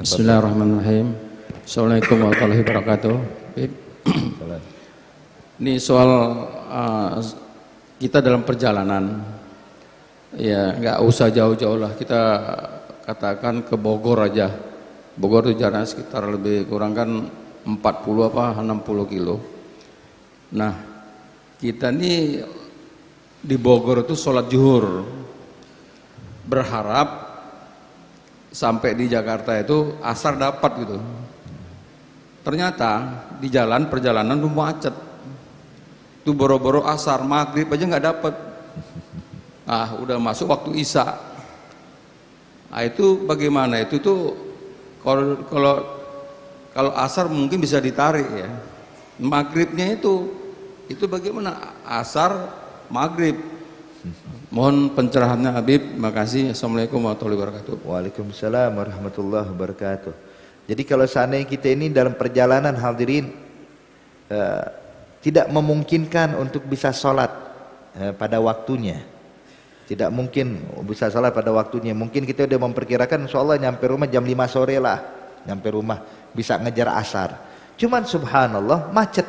Bismillahirrahmanirrahim. Assalamualaikum warahmatullahi wabarakatuh. Ini soal kita dalam perjalanan, ya nggak usah jauh-jauh lah, kita katakan ke Bogor aja. Bogor itu jaraknya sekitar lebih kurang kan 40 apa 60 kilo. Nah, kita ini di Bogor itu sholat zuhur, berharap sampai di Jakarta itu asar dapat gitu. Ternyata di jalan perjalanan itu macet. Itu boro-boro asar, maghrib aja nggak dapat. Ah, udah masuk waktu isya. Nah, itu bagaimana? Itu tuh kalau asar mungkin bisa ditarik ya. Maghribnya itu bagaimana? Asar, maghrib. Mohon pencerahannya Habib. Makasih. Assalamualaikum warahmatullahi wabarakatuh. Waalaikumsalam warahmatullahi wabarakatuh. Jadi kalau seandainya kita ini dalam perjalanan hadirin tidak memungkinkan untuk bisa sholat pada waktunya, tidak mungkin bisa sholat pada waktunya. Mungkin kita udah memperkirakan insyaallah nyampe rumah jam 5 sore lah, nyampe rumah bisa ngejar asar. Cuman subhanallah macet,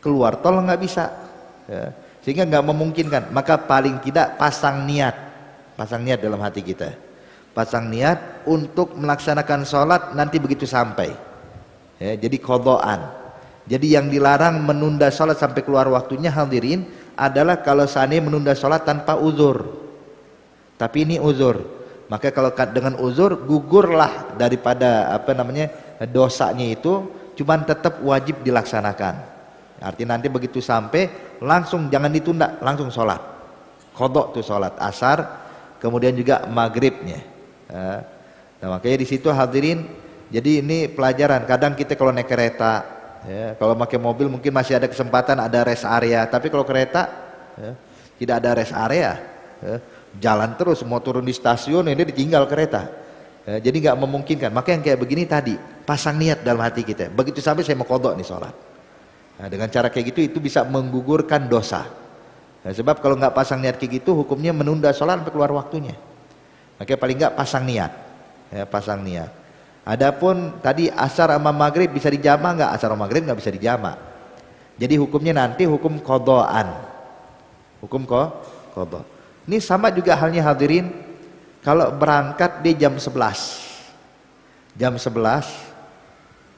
keluar tol nggak bisa, sehingga nggak memungkinkan. Maka paling tidak pasang niat dalam hati kita, pasang niat untuk melaksanakan sholat nanti begitu sampai. Jadi qadhaan. Jadi yang dilarang menunda sholat sampai keluar waktunya hadirin adalah kalau seandainya menunda sholat tanpa uzur. Tapi ini uzur, maka kalau dengan uzur gugurlah daripada dosanya itu, cuman tetap wajib dilaksanakan. Artinya nanti begitu sampai langsung jangan ditunda, langsung sholat. Qadha tuh sholat asar, kemudian juga maghribnya. Nah makanya di situ hadirin, jadi ini pelajaran. Kadang kita kalau naik kereta, kalau pakai mobil mungkin masih ada kesempatan ada rest area, tapi kalau kereta tidak ada rest area, jalan terus, mau turun di stasiun ini ditinggal kereta, jadi nggak memungkinkan. Maka yang kayak begini tadi, pasang niat dalam hati kita, begitu sampai saya mau qadha nih sholat. Nah, dengan cara kayak gitu itu bisa menggugurkan dosa. Nah, sebab kalau nggak pasang niat kayak gitu hukumnya menunda sholat sampai keluar waktunya. Makanya paling nggak pasang niat, pasang niat. Adapun tadi asar sama maghrib bisa dijama nggak? Asar sama maghrib nggak bisa dijama. Jadi hukumnya nanti hukum qadhaan. Hukum qadha. Ini sama juga halnya hadirin kalau berangkat di jam 11. Jam 11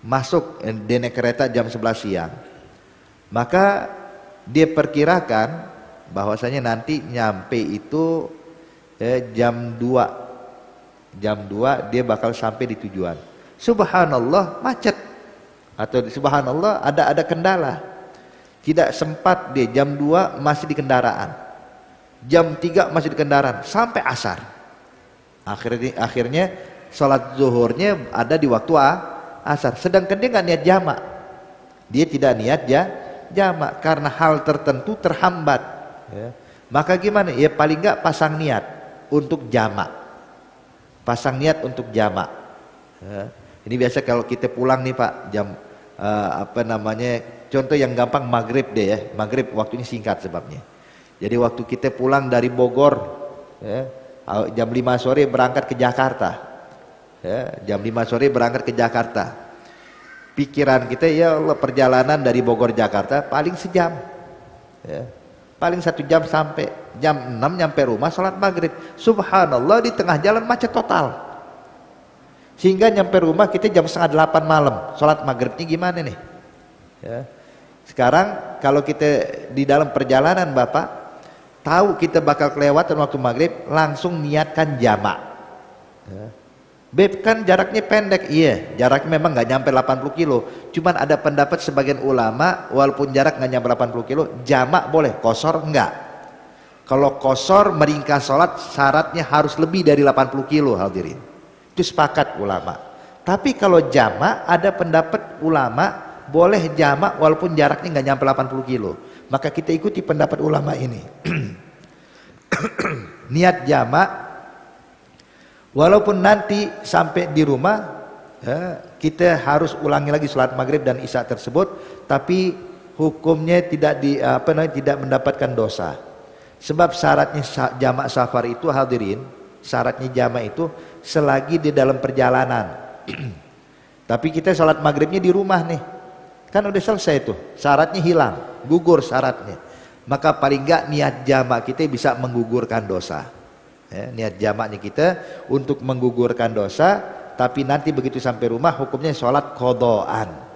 masuk di naik kereta jam 11 siang. Maka dia perkirakan bahwasanya nanti nyampe itu jam 2. Jam 2 dia bakal sampai di tujuan. Subhanallah macet, atau subhanallah ada kendala, tidak sempat dia jam 2 masih di kendaraan, jam 3 masih di kendaraan sampai asar. Akhirnya sholat zuhurnya ada di waktu asar, sedangkan dia nggak niat jamak, dia tidak niat jamak karena hal tertentu terhambat. Maka gimana? Ya paling nggak pasang niat untuk jamak. Pasang niat untuk jamak. Ini biasa kalau kita pulang nih Pak, jam contoh yang gampang maghrib deh ya. Maghrib waktunya singkat sebabnya. Jadi waktu kita pulang dari Bogor, jam 5 sore berangkat ke Jakarta. Jam 5 sore berangkat ke Jakarta. Pikiran kita ya Allah, perjalanan dari Bogor Jakarta paling sejam. Paling 1 jam sampai, jam 6 nyampe rumah sholat maghrib. Subhanallah di tengah jalan macet total, sehingga nyampe rumah kita jam 7:30 malam. Sholat maghribnya gimana nih? Sekarang kalau kita di dalam perjalanan Bapak tahu kita bakal kelewatan waktu maghrib, langsung niatkan jamak. Beb kan jaraknya pendek, iya jaraknya memang nggak nyampe 80 kilo, cuman ada pendapat sebagian ulama walaupun jarak nggak nyampe 80 kilo jamak boleh, qashar enggak. Kalau qashar meringkas sholat syaratnya harus lebih dari 80 kilo hadirin, itu sepakat ulama. Tapi kalau jamak ada pendapat ulama boleh jamak walaupun jaraknya nggak nyampe 80 kilo, maka kita ikuti pendapat ulama ini. Niat jamak walaupun nanti sampai di rumah kita harus ulangi lagi sholat maghrib dan isya tersebut, tapi hukumnya tidak mendapatkan dosa. Sebab syaratnya jamak safar itu hadirin, syaratnya jamak itu selagi di dalam perjalanan. Tapi kita sholat maghribnya di rumah nih, kan udah selesai tuh, syaratnya hilang, gugur syaratnya. Maka paling enggak niat jamak kita bisa menggugurkan dosa. Ya, niat jamaknya kita untuk menggugurkan dosa, tapi nanti begitu sampai rumah hukumnya sholat qadhaan.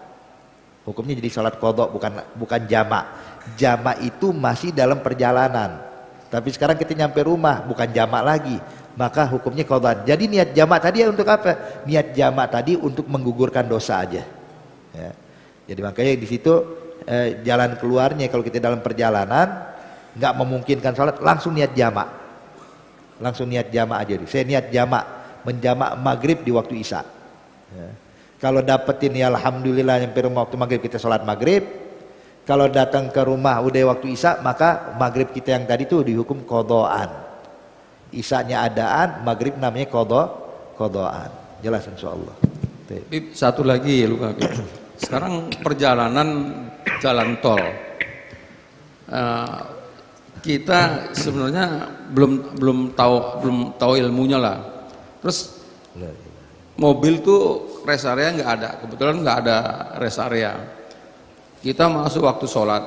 Hukumnya jadi sholat qadha, bukan jamak. Jamak itu masih dalam perjalanan. Tapi sekarang kita nyampe rumah, bukan jamak lagi. Maka hukumnya qadhaan. Jadi niat jamak tadi untuk apa? Niat jamak tadi untuk menggugurkan dosa aja. Ya. Jadi makanya di situ jalan keluarnya kalau kita dalam perjalanan nggak memungkinkan sholat, langsung niat jamak. Langsung niat jamak aja. Saya niat jamak, menjamak maghrib di waktu isya. Ya. Kalau dapetin ya alhamdulillah nyampe rumah waktu maghrib kita sholat maghrib. Kalau datang ke rumah udah waktu isya, maka maghrib kita yang tadi tuh dihukum qadhaan. Isyanya adaan, maghrib namanya qadhaan. Jelas insyaallah. Satu lagi ya Luka. Sekarang perjalanan jalan tol. Kita sebenarnya belum tahu ilmunya lah. Terus mobil tuh rest area nggak ada, kebetulan nggak ada rest area. Kita masuk waktu sholat,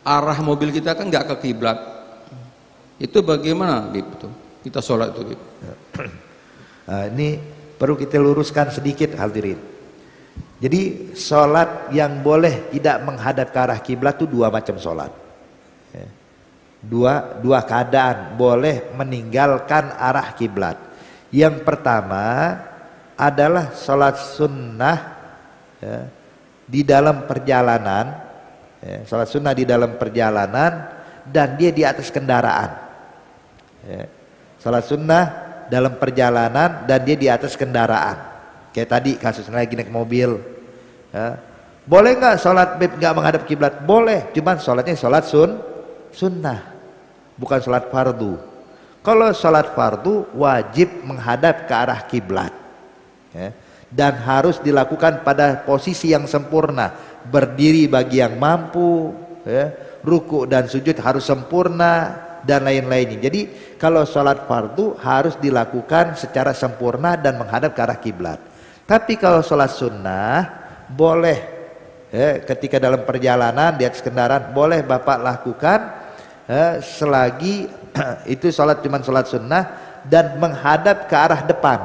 arah mobil kita kan nggak ke kiblat. Itu bagaimana, Bib? Kita sholat itu, Bib? Nah, ini perlu kita luruskan sedikit hadirin. Jadi sholat yang boleh tidak menghadap ke arah kiblat itu dua macam sholat. Dua keadaan boleh meninggalkan arah kiblat. Yang pertama adalah sholat sunnah ya, di dalam perjalanan, ya, sholat sunnah di dalam perjalanan dan dia di atas kendaraan. Ya, sholat sunnah dalam perjalanan dan dia di atas kendaraan. Kayak tadi kasusnya lagi naik mobil. Ya. Boleh nggak sholat nggak menghadap kiblat? Boleh, cuman sholatnya sholat sunnah, bukan sholat fardu. Kalau sholat fardu wajib menghadap ke arah kiblat, ya, dan harus dilakukan pada posisi yang sempurna, berdiri bagi yang mampu, ya, ruku dan sujud harus sempurna dan lain-lainnya. Jadi kalau sholat fardu harus dilakukan secara sempurna dan menghadap ke arah kiblat. Tapi kalau sholat sunnah boleh, ya, ketika dalam perjalanan di atas kendaraan boleh bapak lakukan. Selagi itu sholat cuman sholat sunnah dan menghadap ke arah depan.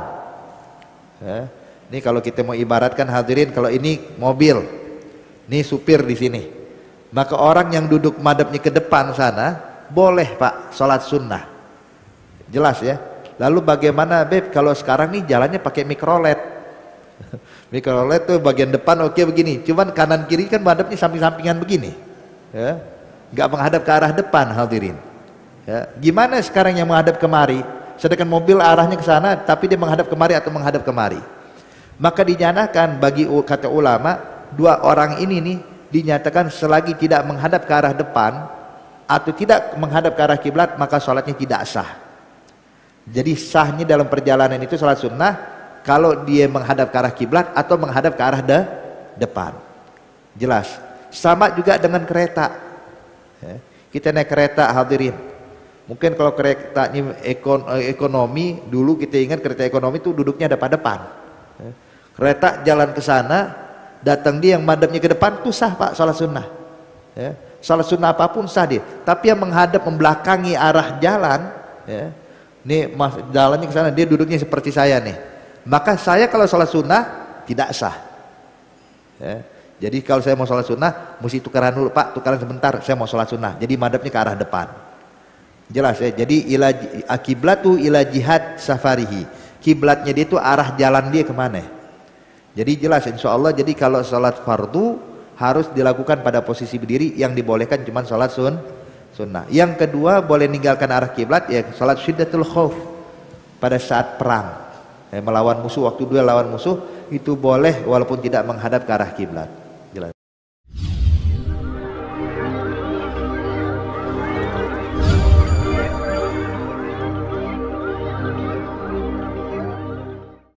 Ini kalau kita mau ibaratkan hadirin, kalau ini mobil, ini supir di sini, maka orang yang duduk madhabnya ke depan sana boleh pak sholat sunnah. Jelas ya. Lalu bagaimana Beb kalau sekarang nih jalannya pakai mikrolet? Mikrolet tuh bagian depan oke begini, cuman kanan kiri kan madhabnya samping-sampingan begini, ya. Nggak menghadap ke arah depan hadirin. Ya, gimana sekarang yang menghadap kemari? Sedangkan mobil arahnya ke sana, tapi dia menghadap kemari atau menghadap kemari. Maka dinyatakan bagi kata ulama, dua orang ini nih dinyatakan selagi tidak menghadap ke arah depan atau tidak menghadap ke arah kiblat, maka sholatnya tidak sah. Jadi sahnya dalam perjalanan itu sholat sunnah kalau dia menghadap ke arah kiblat atau menghadap ke arah depan. Jelas. Sama juga dengan kereta. Kita naik kereta hadirin, mungkin kalau keretanya ekonomi, dulu kita ingat kereta ekonomi itu duduknya ada pada depan. Kereta jalan ke sana, datang dia yang madhabnya ke depan tuh sah pak sholat sunnah. Sholat sunnah apapun sah dia. Tapi yang menghadap membelakangi arah jalan, nih jalannya ke sana, dia duduknya seperti saya nih, maka saya kalau sholat sunnah tidak sah. Jadi kalau saya mau sholat sunnah, mesti tukaran dulu pak, tukaran sebentar, saya mau sholat sunnah. Jadi madhabnya ke arah depan. Jelas ya. Jadi akiblatu ila jihad safarihi. Kiblatnya dia itu arah jalan dia kemana. Jadi jelas insya Allah. Jadi kalau sholat fardu harus dilakukan pada posisi berdiri, yang dibolehkan cuma sholat sunnah. Yang kedua boleh meninggalkan arah kiblat ya sholat syiddatul khauf pada saat perang, melawan musuh, waktu dua lawan musuh itu boleh walaupun tidak menghadap ke arah kiblat.